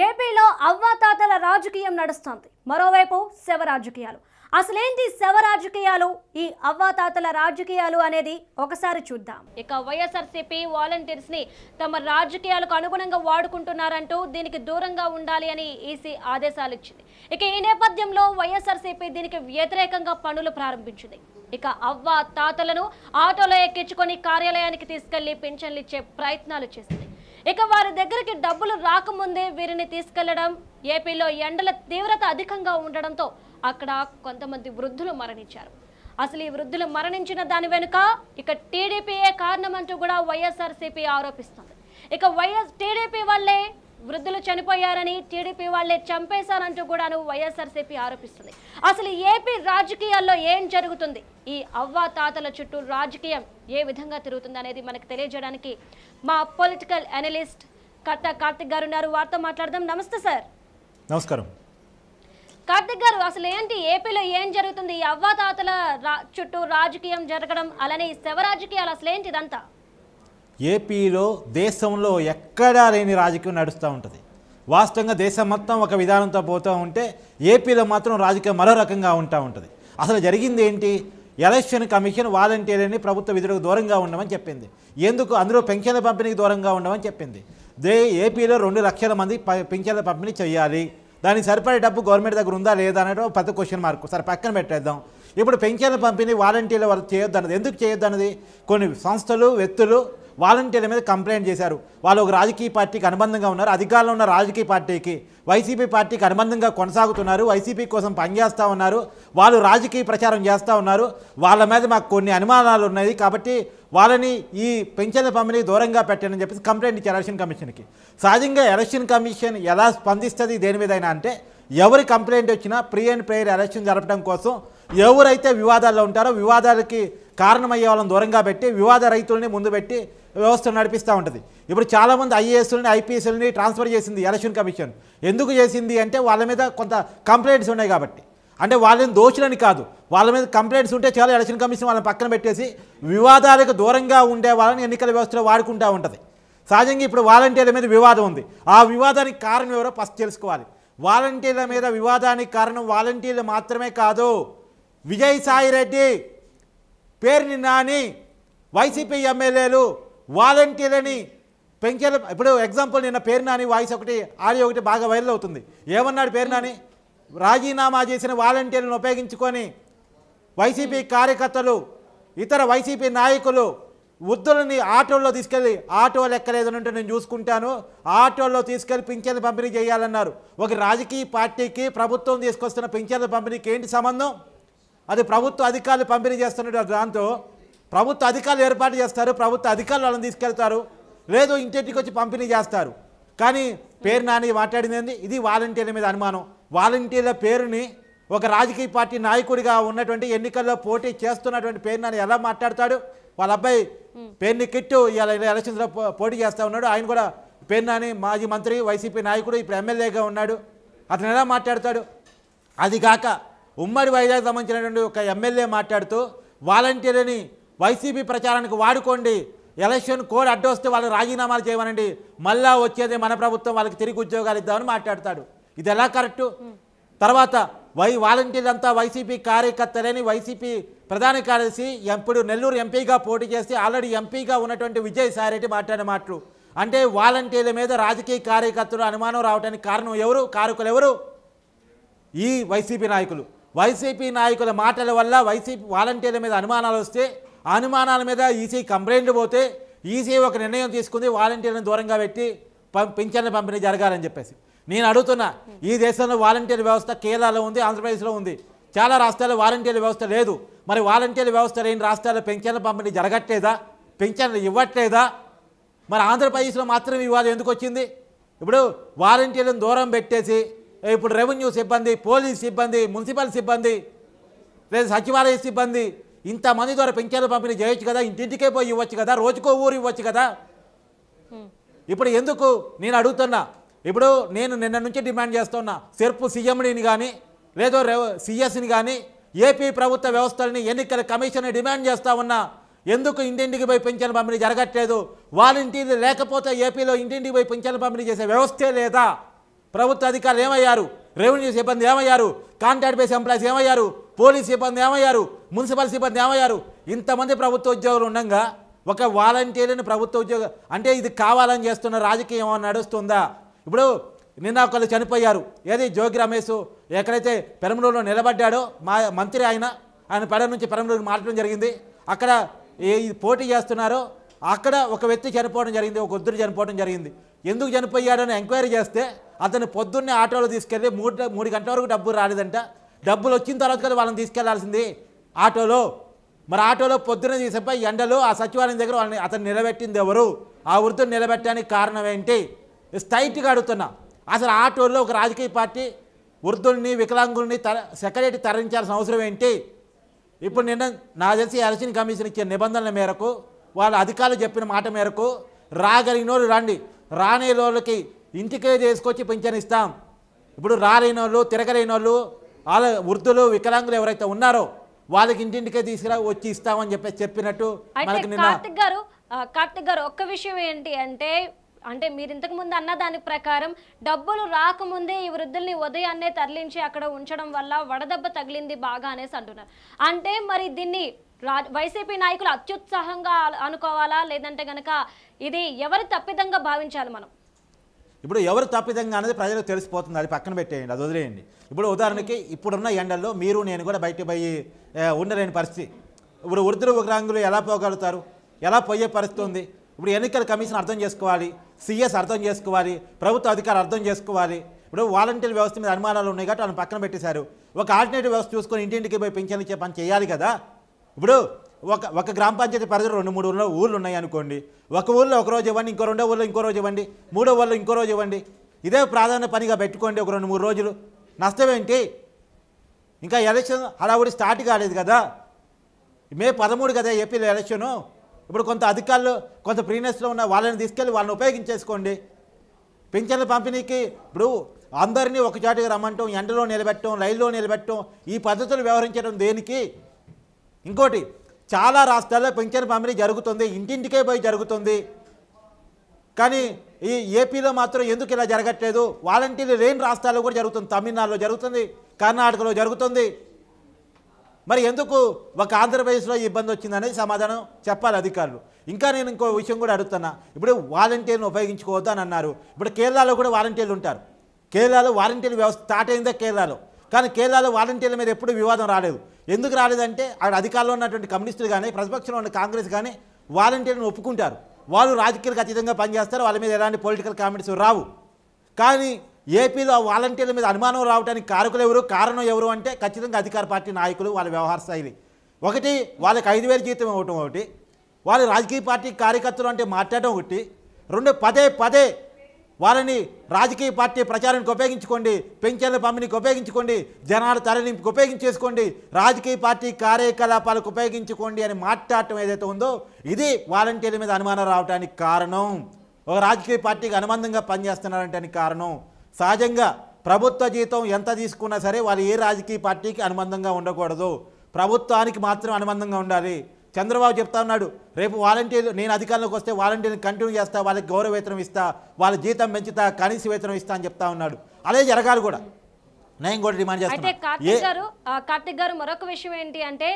ఏపీలో అవ్వాతాతల రాజకీయం నడుస్తోంది. మరోవైపు శవ రాజకీయాలు. అసలేంటి శవ రాజకీయాలు, ఈ అవ్వాతాతల రాజకీయాలు అనేది ఒకసారి చూద్దాం. ఇక వైఎస్ఆర్సీపీ వాలంటీర్స్ ని తమ రాజకీయాలకు అనుగుణంగా వాడుకుంటున్నారంటూ దీనికి దూరంగా ఉండాలి అని ఈసీ ఆదేశాలు ఇచ్చింది. ఇక ఈ నేపథ్యంలో వైఎస్ఆర్సీపీ దీనికి వ్యతిరేకంగా పనులు ప్రారంభించింది. ఇక అవ్వ తాతలను ఆటోలో ఎక్కించుకొని కార్యాలయానికి తీసుకెళ్లి పింఛన్లు ఇచ్చే ప్రయత్నాలు చేసింది. ఇక వారి దగ్గరికి డబ్బులు రాకముందే వీరిని తీసుకెళ్లడం. ఏపీలో ఎండల తీవ్రత అధికంగా ఉండడంతో అక్కడ కొంతమంది వృద్ధులు మరణించారు. అసలు ఈ వృద్ధులు మరణించిన దాని వెనుక ఇక టీడీపీయే కారణమంటూ కూడా వైఎస్ఆర్సీపీ ఆరోపిస్తుంది. ఇక టీడీపీ వల్లే వృద్ధులు చనిపోయారని, టీడీపీ వాళ్ళే చంపేశారంటూ కూడాను వైఎస్ఆర్సీపీ ఆరోపిస్తుంది. అసలు ఏపీ రాజకీయాల్లో ఏం జరుగుతుంది, ఈ అవ్వ తాతల చుట్టూ రాజకీయం ఏ విధంగా తిరుగుతుంది అనేది మనకు తెలియజేయడానికి మా పొలిటికల్ అనలిస్ట్ కట్టా కార్తిక్ గారు ఉన్నారు. వారితో మాట్లాడదాం. నమస్తే సార్. నమస్కారం కార్తిక్ గారు. అసలు ఏంటి ఏపీలో ఏం జరుగుతుంది, ఈ అవ్వ తాతల చుట్టూ రాజకీయం జరగడం, అలానే ఈ శవ రాజకీయాలు, అసలు ఏంటి ఇదంతా? ఏపీలో దేశంలో ఎక్కడా లేని రాజకీయం నడుస్తూ ఉంటుంది. వాస్తవంగా దేశం మొత్తం ఒక విధానంతో పోతూ ఉంటే ఏపీలో మాత్రం రాజకీయం మరో రకంగా ఉంటూ ఉంటుంది. అసలు జరిగింది ఏంటి? ఎలక్షన్ కమిషన్ వాలంటీర్లని ప్రభుత్వ విధులకు దూరంగా ఉండమని చెప్పింది. ఎందుకు? అందులో పెన్షన్ల పంపిణీకి దూరంగా ఉండమని చెప్పింది. ఏపీలో 2 లక్షల మంది పెన్షన్ల పంపిణీ చేయాలి. దానికి సరిపడే డబ్బు గవర్నమెంట్ దగ్గర ఉందా లేదా అనేది పెద్ద క్వశ్చన్ మార్క్. సరే పక్కన పెట్టేద్దాం. ఇప్పుడు పెన్షన్ల పంపిణీ వాలంటీర్ల వరకు చేయొద్దు అన్నది ఎందుకు చేయొద్దు అన్నది కొన్ని సంస్థలు, వ్యక్తులు వాలంటీర్ల మీద కంప్లైంట్ చేశారు. వాళ్ళు ఒక రాజకీయ పార్టీకి అనుబంధంగా ఉన్నారు, అధికారంలో ఉన్న రాజకీయ పార్టీకి, వైసీపీ పార్టీకి అనుబంధంగా కొనసాగుతున్నారు, వైసీపీ కోసం పనిచేస్తూ ఉన్నారు, వాళ్ళు రాజకీయ ప్రచారం చేస్తూ ఉన్నారు, వాళ్ళ మీద మాకు కొన్ని అనుమానాలు ఉన్నాయి కాబట్టి వాళ్ళని ఈ పెన్షన్ల పంపిణీ దూరంగా పెట్టానని చెప్పేసి కంప్లైంట్ ఇచ్చారు ఎలక్షన్ కమిషన్కి. సహజంగా ఎలక్షన్ కమిషన్ ఎలా స్పందిస్తుంది దేని మీదైనా అంటే, ఎవరి కంప్లైంట్ వచ్చినా ప్రీ అండ్ ప్రేయర్ ఎలక్షన్ జరపడం కోసం ఎవరైతే వివాదాల్లో ఉంటారో వివాదాలకి కారణమయ్యే వాళ్ళని దూరంగా పెట్టి వివాద రైతుల్ని ముందు పెట్టి వ్యవస్థను నడిపిస్తూ ఉంటుంది. ఇప్పుడు చాలామంది ఐఏఎస్లని, ఐపీఎస్లని ట్రాన్స్ఫర్ చేసింది ఎలక్షన్ కమిషన్. ఎందుకు చేసింది అంటే వాళ్ళ మీద కొంత కంప్లైంట్స్ ఉన్నాయి కాబట్టి. అంటే వాళ్ళని దోషులని కాదు, వాళ్ళ మీద కంప్లైంట్స్ ఉంటే చాలా ఎలక్షన్ కమిషన్ వాళ్ళని పక్కన పెట్టేసి వివాదాలకు దూరంగా ఉండే వాళ్ళని ఎన్నికల వ్యవస్థలో వాడుకుంటూ ఉంటుంది. సహజంగా ఇప్పుడు వాలంటీర్ల మీద వివాదం ఉంది. ఆ వివాదానికి కారణం ఎవరో ఫస్ట్ తెలుసుకోవాలి. వాలంటీర్ల మీద వివాదానికి కారణం వాలంటీర్లు మాత్రమే కాదు. విజయసాయిరెడ్డి, పేర్ని నాని, వైసీపీ ఎమ్మెల్యేలు వాలంటీర్లని పెన్షన్ల, ఇప్పుడు ఎగ్జాంపుల్ నిన్న పేరు నాని వాయిస్ ఒకటి, ఆడియో ఒకటి బాగా వైరల్ అవుతుంది. ఏమన్నాడు పేరు నాని? రాజీనామా చేసిన వాలంటీర్లను ఉపయోగించుకొని వైసీపీ కార్యకర్తలు, ఇతర వైసీపీ నాయకులు వృద్ధులని ఆటోల్లో తీసుకెళ్ళి, ఆటోలు ఎక్కలేదు అంటే నేను చూసుకుంటాను, ఆటోల్లో తీసుకెళ్ళి పింఛన్లు పంపిణీ చేయాలన్నారు. ఒక రాజకీయ పార్టీకి ప్రభుత్వం తీసుకొస్తున్న పింఛన్ల పంపిణీకి ఏంటి సంబంధం? అది ప్రభుత్వ అధికారులు పంపిణీ చేస్తున్నారు. దాంతో ప్రభుత్వ అధికారులు ఏర్పాటు చేస్తారు, ప్రభుత్వ అధికారులు వాళ్ళని తీసుకెళ్తారు, లేదు ఇంటింటికి వచ్చి పంపిణీ చేస్తారు. కానీ పేరు నాని మాట్లాడింది ఏంది? ఇది వాలంటీర్ల మీద అనుమానం. వాలంటీర్ల పేరుని ఒక రాజకీయ పార్టీ నాయకుడిగా ఉన్నటువంటి ఎన్నికల్లో పోటీ చేస్తున్నటువంటి పేరు నాని ఎలా మాట్లాడతాడు? వాళ్ళ అబ్బాయి పేరుని కిట్టు ఇలా ఎలక్షన్స్లో పోటీ చేస్తూ ఉన్నాడు. ఆయన కూడా పేరు నాని మాజీ మంత్రి, వైసీపీ నాయకుడు, ఇప్పుడు ఎమ్మెల్యేగా ఉన్నాడు. అతను ఎలా మాట్లాడతాడు? అది కాక ఉమ్మడి వైజాగ్ సంబంధించినటువంటి ఒక ఎమ్మెల్యే మాట్లాడుతూ వాలంటీర్లని వైసీపీ ప్రచారానికి వాడుకోండి, ఎలక్షన్ కోడ్ అడ్డు వస్తే వాళ్ళు రాజీనామాలు చేయమనండి, మళ్ళా వచ్చేది మన ప్రభుత్వం, వాళ్ళకి తిరిగి ఉద్యోగాలు ఇద్దామని మాట్లాడతాడు. ఇది ఎలా కరెక్టు? తర్వాత వాలంటీర్లంతా వైసీపీ కార్యకర్తలని వైసీపీ ప్రధాన కార్యదర్శి, ఇప్పుడు నెల్లూరు ఎంపీగా పోటీ చేసి ఆల్రెడీ ఎంపీగా ఉన్నటువంటి విజయసాయిరెడ్డి మాట్లాడిన మాటలు. అంటే వాలంటీర్ల మీద రాజకీయ కార్యకర్తలు అనుమానం రావడానికి కారణం ఎవరు? కారకులు ఎవరు? ఈ వైసీపీ నాయకులు. వైసీపీ నాయకుల మాటల వల్ల వైసీపీ వాలంటీర్ల మీద అనుమానాలు వస్తే, అనుమానాల మీద ఈసీ కంప్లైంట్లు పోతే ఈసీ ఒక నిర్ణయం తీసుకుంది, వాలంటీర్లను దూరంగా పెట్టి పింఛన్ల పంపిణీ జరగాలని చెప్పేసి. నేను అడుగుతున్నా, ఈ దేశంలో వాలంటీర్ వ్యవస్థ కేరళలో ఉంది, ఆంధ్రప్రదేశ్లో ఉంది, చాలా రాష్ట్రాల్లో వాలంటీర్ వ్యవస్థ లేదు. మరి వాలంటీర్ వ్యవస్థ లేని రాష్ట్రాల్లో పెన్షన్ల పంపిణీ జరగట్లేదా? పెన్షన్లు ఇవ్వట్లేదా? మరి ఆంధ్రప్రదేశ్లో మాత్రం వివాదం ఎందుకు వచ్చింది? ఇప్పుడు వాలంటీర్లను దూరం పెట్టేసి ఇప్పుడు రెవెన్యూ సిబ్బంది, పోలీస్ సిబ్బంది, మున్సిపల్ సిబ్బంది, లేదా సచివాలయ సిబ్బంది ఇంతమంది ద్వారా పెన్షన్లు పంపిణీ చేయొచ్చు కదా, ఇంటింటికే పోయి ఇవ్వచ్చు కదా, రోజుకో ఊరు ఇవ్వచ్చు కదా. ఇప్పుడు ఎందుకు నేను అడుగుతున్నా? ఇప్పుడు నేను నిన్న నుంచి డిమాండ్ చేస్తున్నా, సెర్పు సీఎండిని కానీ లేదో సిఎస్ని కానీ ఏపీ ప్రభుత్వ వ్యవస్థలని ఎన్నికల కమిషన్ డిమాండ్ చేస్తూ ఉన్నా. ఎందుకు ఇంటింటికి పోయి పింఛన్ల పంపిణీ జరగట్లేదు? వాలంటీర్లు లేకపోతే ఏపీలో ఇంటింటికి పోయి పింఛన్ల పంపిణీ చేసే వ్యవస్థే లేదా? ప్రభుత్వ అధికారులు ఏమయ్యారు, రెవెన్యూ సిబ్బంది ఏమయ్యారు, కాంట్రాక్ట్ బేస్ ఎంప్లాయీస్ ఏమయ్యారు, పోలీస్ సిబ్బంది ఏమయ్యారు, మున్సిపల్ సిబ్బంది ఏమయ్యారు? ఇంతమంది ప్రభుత్వ ఉద్యోగులు ఉండగా ఒక వాలంటీర్ని ప్రభుత్వ ఉద్యోగం అంటే ఇది కావాలని చేస్తున్న రాజకీయం నడుస్తుందా? ఇప్పుడు నిన్న ఒకళ్ళు చనిపోయారు. ఏది జోగి రమేష్ ఎక్కడైతే పెరంబలూరులో నిలబడ్డాడో మా మంత్రి ఆయన పెడ నుంచి పెరంబలూరుకి మార్చడం జరిగింది. అక్కడ పోటీ చేస్తున్నారో అక్కడ ఒక వ్యక్తి చనిపోవడం జరిగింది, ఒక వృద్ధుడు చనిపోవడం జరిగింది. ఎందుకు చనిపోయాడని ఎంక్వైరీ చేస్తే అతను పొద్దున్నే ఆటోలో తీసుకెళ్ళి 3 గంటల వరకు డబ్బులు రాలేదంట. డబ్బులు వచ్చిన తర్వాత కదా వాళ్ళని తీసుకెళ్లాల్సింది ఆటోలో. మరి ఆటోలో పొద్దున్న తీసుకుపోయి ఎండలో ఆ సచివాలయం దగ్గర వాళ్ళని అతను నిలబెట్టింది ఎవరు? ఆ వృద్ధుని నిలబెట్టడానికి కారణం ఏంటి? స్ట్రైట్గా అడుగుతున్నా. అసలు ఆటోలో ఒక రాజకీయ పార్టీ వృద్ధుల్ని వికలాంగుల్ని సెక్రటరీ తరలించాల్సిన అవసరం ఏంటి? ఇప్పుడు నిన్న నాకు తెలిసి ఎలక్షన్ కమిషన్ ఇచ్చే నిబంధనల మేరకు వాళ్ళ అధికారులు చెప్పిన మాట మేరకు రాగలిగిన వాళ్ళు రండి, రాని వాళ్ళకి ఇంటికే తీసుకొచ్చి పింఛన్ ఇస్తాం. ఇప్పుడు రాలేని వాళ్ళు తిరగలేని వాళ్ళు వాళ్ళ వృద్ధులు వికలాంగులు ఎవరైతే ఉన్నారో వాళ్ళకి ఇంటింటికే తీసుకురా వచ్చి ఇస్తామని చెప్పినట్టు మనకి నిన్న. కార్తిక్ గారు ఒక్క విషయం ఏంటి అంటే మీరు ఇంతకు ముందు అన్న దాని ప్రకారం డబ్బులు రాకముందే ఈ వృద్ధుల్ని ఉదయాన్నే తరలించి అక్కడ ఉంచడం వల్ల వడదెబ్బ తగిలింది బాగా అనేసి అంటున్నారు. అంటే మరి దీన్ని వైసీపీ నాయకులు అత్యుత్సాహంగా అనుకోవాలా, లేదంటే గనక ఇది ఎవరి తప్పిదంగా భావించాలి మనం? ఇప్పుడు ఎవరు తప్పిదంగా అనేది ప్రజలకు తెలిసిపోతుంది, అది పక్కన పెట్టేయండి, అది వదిలేయండి. ఇప్పుడు ఉదాహరణకి ఇప్పుడున్న ఎండల్లో మీరు నేను కూడా బయట పోయి ఉండలేని పరిస్థితి. ఇప్పుడు వృద్ధులు వికలాంగులు ఎలా పోగలుగుతారు, ఎలా పోయే పరిస్థితి ఉంది? ఇప్పుడు ఎన్నికల కమిషన్ అర్థం చేసుకోవాలి, సిఎస్ అర్థం చేసుకోవాలి, ప్రభుత్వ అధికారులు అర్థం చేసుకోవాలి. ఇప్పుడు వాలంటీర్ వ్యవస్థ మీద అనుమానాలు ఉన్నాయి కాబట్టి వాళ్ళని పక్కన పెట్టేశారు. ఒక ఆల్టర్నేటివ్ వ్యవస్థ చూసుకొని ఇంటింటికి పోయి పింఛన్ ఇచ్చే పని చేయాలి కదా. ఇప్పుడు ఒక గ్రామ పంచాయతీ పరిధిలో 2-3 ఊళ్ళు ఉన్నాయి అనుకోండి. ఒక ఊళ్ళో ఒక రోజు ఇవ్వండి, ఇంకో 2వ ఊళ్ళో ఇంకో రోజు ఇవ్వండి, 3వ ఊళ్ళో ఇంకో రోజు ఇవ్వండి. ఇదే ప్రాధాన్య పనిగా పెట్టుకోండి ఒక 2-3 రోజులు. నష్టం ఏంటి? ఇంకా ఎలక్షన్ హడావుడి స్టార్ట్ కాలేదు కదా, మే 13 కదా ఏపీలో ఎలక్షను. ఇప్పుడు కొంత అధికారులు కొంత ప్రీనెస్లో ఉన్న వాళ్ళని తీసుకెళ్ళి వాళ్ళని ఉపయోగించేసుకోండి. పింఛన్ల పంపిణీకి ఇప్పుడు అందరినీ ఒక చాటుగా రమ్మంటాం, ఎండలో నిలబెట్టడం, రైల్లో నిలబెట్టడం, ఈ పద్ధతులు వ్యవహరించడం దేనికి? ఇంకోటి, చాలా రాష్ట్రాల్లో పింఛన్ పంపిణీ జరుగుతుంది, ఇంటింటికే పోయి జరుగుతుంది. కానీ ఈ ఏపీలో మాత్రం ఎందుకు ఇలా జరగట్లేదు? వాలంటీర్లు లేని రాష్ట్రాల్లో కూడా జరుగుతుంది, తమిళనాడులో జరుగుతుంది, కర్ణాటకలో జరుగుతుంది. మరి ఎందుకు ఒక ఆంధ్రప్రదేశ్లో ఇబ్బంది వచ్చిందనేది సమాధానం చెప్పాలి అధికారులు. ఇంకా నేను ఇంకో విషయం కూడా అడుగుతున్నా. ఇప్పుడు వాలంటీర్ను ఉపయోగించుకోవద్దు అని అన్నారు. ఇప్పుడు కేరళలో కూడా వాలంటీర్లు ఉంటారు. కేరళలో వాలంటీర్ వ్యవస్థ స్టార్ట్ అయిందే కేరళలో. కానీ కేరళలో వాలంటీర్ల మీద ఎప్పుడు వివాదం రాలేదు. ఎందుకు రాలేదంటే అక్కడ అధికారంలో ఉన్నటువంటి కమ్యూనిస్టులు కానీ ప్రతిపక్షంలో ఉన్న కాంగ్రెస్ కానీ వాలంటీర్లను ఒప్పుకుంటారు. వాళ్ళు రాజకీయాలకు అతీతంగా పనిచేస్తారు, వాళ్ళ మీద ఎలాంటి పొలిటికల్ కామెంట్స్ రావు. కానీ ఏపీలో వాలంటీర్ల మీద అనుమానం రావడానికి కారణం ఎవరు అంటే ఖచ్చితంగా అధికార పార్టీ నాయకులు, వాళ్ళ వ్యవహార శైలి. ఒకటి, వాళ్ళకి 5,000 జీతం ఇవ్వటం ఒకటి, వాళ్ళ రాజకీయ పార్టీ కార్యకర్తలు అంటే మాట్లాడటం ఒకటి. 2, పదే వాళ్ళని రాజకీయ పార్టీ ప్రచారానికి ఉపయోగించుకోండి, పెన్షన్ల పంపిణీకి ఉపయోగించుకోండి, జనాల తరలింపుకి ఉపయోగించేసుకోండి, రాజకీయ పార్టీ కార్యకలాపాలకు ఉపయోగించుకోండి అని మాట్లాడటం ఏదైతే ఉందో ఇది వాలంటీర్ల మీద అనుమానం రావడానికి కారణం. ఒక రాజకీయ పార్టీకి అనుబంధంగా పనిచేస్తున్నారంటే కారణం. సహజంగా ప్రభుత్వ జీతం ఎంత తీసుకున్నా సరే వాళ్ళు ఏ రాజకీయ పార్టీకి అనుబంధంగా ఉండకూడదు, ప్రభుత్వానికి మాత్రం అనుబంధంగా ఉండాలి. చంద్రబాబు చెప్తా ఉన్నాడు, రేపు వాలంటీర్లు నేను అధికారంలోకి వస్తే వాలంటీర్ని కంటిన్యూ చేస్తా, వాళ్ళకి గౌరవ వేతనం ఇస్తా, వాళ్ళ జీతం పెంచుతా, కనీస వేతనం ఇస్తా అని చెప్తా ఉన్నాడు. అదే జరగాలి కూడా, నేను కూడా డిమాండ్ చేస్తాను. కార్తిక్ గారు మరొక విషయం ఏంటి అంటే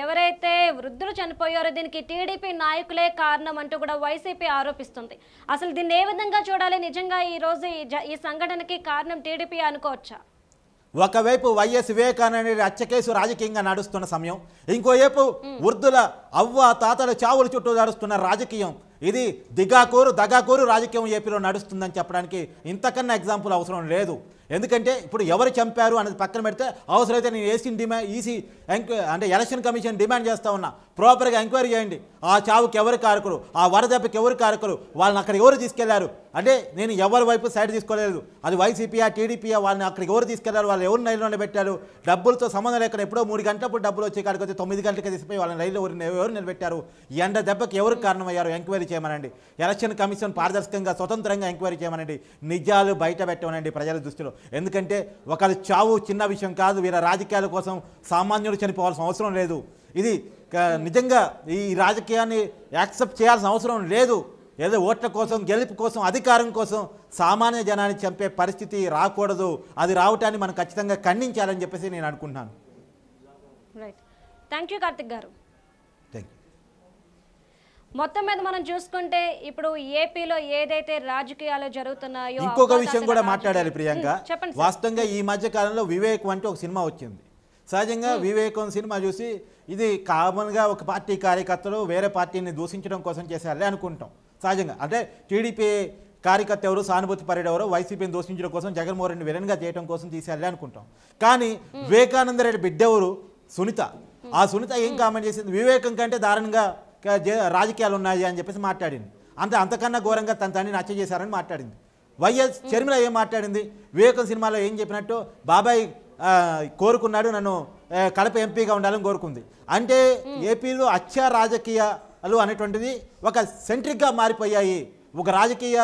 ఎవరైతే వృద్ధులు చనిపోయారో దీనికి టీడీపీ నాయకులే కారణం అంటూ కూడా వైసీపీ ఆరోపిస్తుంది. అసలు దీన్ని ఏ విధంగా చూడాలి? నిజంగా ఈ రోజు ఈ సంఘటనకి కారణం టీడీపీ అనుకోవచ్చా? ఒకవైపు వైఎస్ వివేకానంద హత్య కేసు రాజకీయంగా నడుస్తున్న సమయం, ఇంకోవైపు వృద్ధుల అవ్వ తాతల చావుల చుట్టూ నడుస్తున్న రాజకీయం. ఇది దగాకోరు రాజకీయం ఏపీలో నడుస్తుందని చెప్పడానికి ఇంతకన్నా ఎగ్జాంపుల్ అవసరం లేదు. ఎందుకంటే ఇప్పుడు ఎవరు చంపారు అనేది పక్కన పెడితే అవసరమైతే నేను ఈసీ అంటే ఎలక్షన్ కమిషన్ డిమాండ్ చేస్తూ ఉన్నా, ప్రాపర్గా ఎంక్వైరీ చేయండి. ఆ చావుకి ఎవరు కారకులు, ఆ వరదెబ్బకి ఎవరు కారకులు, వాళ్ళని అక్కడ ఎవరు తీసుకెళ్లారు అంటే నేను ఎవరి వైపు సైడ్ తీసుకోలేదు. అది వైసీపీయా టీడీపీయా, వాళ్ళని అక్కడికి ఎవరు తీసుకెళ్లారు, వాళ్ళు ఎవరు రైల్లోనే పెట్టారు, డబ్బులతో సంబంధం లేకుండా ఎప్పుడో 3 గంటలప్పుడు డబ్బులు వచ్చే కాడికి వచ్చి 9 గంటలకి తీసిపోయి వాళ్ళని రైల్లో ఎవరు నిలబెట్టారు, ఎండ దెబ్బకి ఎవరు కారణమయ్యారు ఎంక్వైరీ చేయమనండి. ఎలక్షన్ కమిషన్ పారదర్శకంగా స్వతంత్రంగా ఎంక్వైరీ చేయమనండి. నిజాలు బయట పెట్టమనండి ప్రజల దృష్టిలో. ఎందుకంటే ఒకరి చావు చిన్న విషయం కాదు, వీళ్ళ రాజకీయాల కోసం సామాన్యులు చనిపోవాల్సిన అవసరం లేదు. ఇది నిజంగా ఈ రాజకీయాన్ని యాక్సెప్ట్ చేయాల్సిన అవసరం లేదు. ఏదో ఓట్ల కోసం గెలుపు కోసం అధికారం కోసం సామాన్య జనాన్ని చంపే పరిస్థితి రాకూడదు. అది రావటాన్ని మనం ఖచ్చితంగా ఖండించాలని చెప్పేసి నేను అనుకుంటున్నాను. రైట్, థ్యాంక్ యూ కార్తిక్ గారు. Thank you. మొత్తం మీద మనం చూసుకుంటే ఇప్పుడు ఏపీలో ఏదైతే రాజకీయాలు జరుగుతున్నాయో ఇంకొక విషయం కూడా మాట్లాడాలి ప్రియాంక. చెప్పండి. వాస్తవంగా ఈ మధ్య కాలంలో వివేక్ వంటి ఒక సినిమా వచ్చింది. సహజంగా వివేకం సినిమా చూసి ఇది కామన్గా ఒక పార్టీ కార్యకర్తలు వేరే పార్టీని దూషించడం కోసం చేశారని అనుకుంటాం. సహజంగా అంటే టీడీపీ కార్యకర్త ఎవరు, సానుభూతి పర్యడు ఎవరు వైసీపీని దూషించడం కోసం జగన్మోహన్ రెడ్డి విలన్గా చేయడం కోసం తీశారని అనుకుంటాం. కానీ వివేకానంద రెడ్డి బిడ్డెవరు సునీత. ఆ సునీత ఏం కామెంట్ చేసింది, వివేకం కంటే దారుణంగా రాజకీయాలు ఉన్నాయి అని చెప్పేసి మాట్లాడింది. అంతకన్నా ఘోరంగా తన తండ్రిని హత్య చేశారని మాట్లాడింది. వైఎస్ షర్మిల ఏం మాట్లాడింది, వివేకం సినిమాలో ఏం చెప్పినట్టు బాబాయ్ కోరుకున్నాడు నన్ను కడప ఎంపీగా ఉండాలని కోరుకుంది. అంటే ఏపీలో హత్య రాజకీయాలు అనేటువంటిది ఒక సెంట్రిక్గా మారిపోయాయి, ఒక రాజకీయ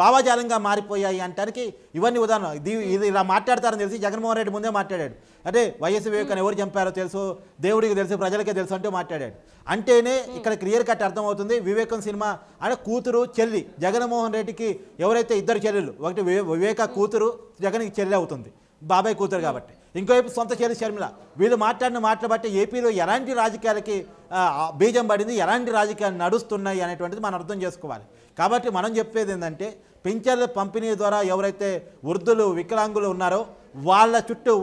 భావజాలంగా మారిపోయాయి అంటానికి ఇవన్నీ ఉదాహరణ. ఇది ఇలా మాట్లాడతారని తెలిసి జగన్మోహన్ రెడ్డి ముందే మాట్లాడాడు. అంటే వైఎస్ వివేకాన్ని ఎవరు చంపారో తెలుసు, దేవుడికి తెలుసు, ప్రజలకే తెలుసు అంటూ మాట్లాడాడు. అంటేనే ఇక్కడ క్లియర్ కట్ అర్థమవుతుంది వివేకం సినిమా అంటే కూతురు చెల్లి. జగన్మోహన్ రెడ్డికి ఎవరైతే ఇద్దరు చెల్లెళ్ళు, ఒకటి వివేక కూతురు జగన్కి చెల్లి అవుతుంది, బాబాయ్ కూతురు కాబట్టి. ఇంకోవైపు సొంత చెల్లి షర్మిల. వీళ్ళు మాట్లాడిన మాటలు బట్టి ఏపీలో ఎలాంటి రాజకీయాలకి బీజం పడింది, ఎలాంటి రాజకీయాలు నడుస్తున్నాయి అనేటువంటిది మనం అర్థం చేసుకోవాలి. కాబట్టి మనం చెప్పేది ఏంటంటే పింఛన్ల పంపిణీ ద్వారా ఎవరైతే వృద్ధులు వికలాంగులు ఉన్నారో వాళ్ళ చుట్టూ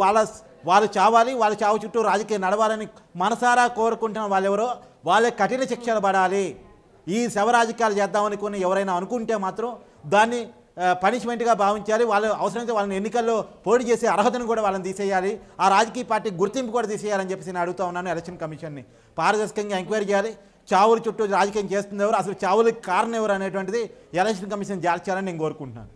వాళ్ళు చావాలి, వాళ్ళ చావు చుట్టూ రాజకీయం నడవాలని మనసారా కోరుకుంటున్న వాళ్ళెవరో వాళ్ళే కఠిన శిక్షలు పడాలి. ఈ శవ రాజకీయాలు చేద్దామనుకుని ఎవరైనా అనుకుంటే మాత్రం దాన్ని పనిష్మెంట్గా భావించాలి. వాళ్ళు అవసరమైతే వాళ్ళని ఎన్నికల్లో పోటీ చేసే అర్హతను కూడా వాళ్ళని తీసేయాలి. ఆ రాజకీయ పార్టీ గుర్తింపు కూడా తీసేయాలని చెప్పేసి నేను అడుగుతా ఉన్నాను. ఎలక్షన్ కమిషన్ని పారదర్శకంగా ఎంక్వైరీ చేయాలి. చావుల చుట్టూ రాజకీయం చేస్తుంది ఎవరు, అసలు చావులకు కారణం ఎవరు అనేటువంటిది ఎలక్షన్ కమిషన్ జాల్చాలని నేను కోరుకుంటున్నాను.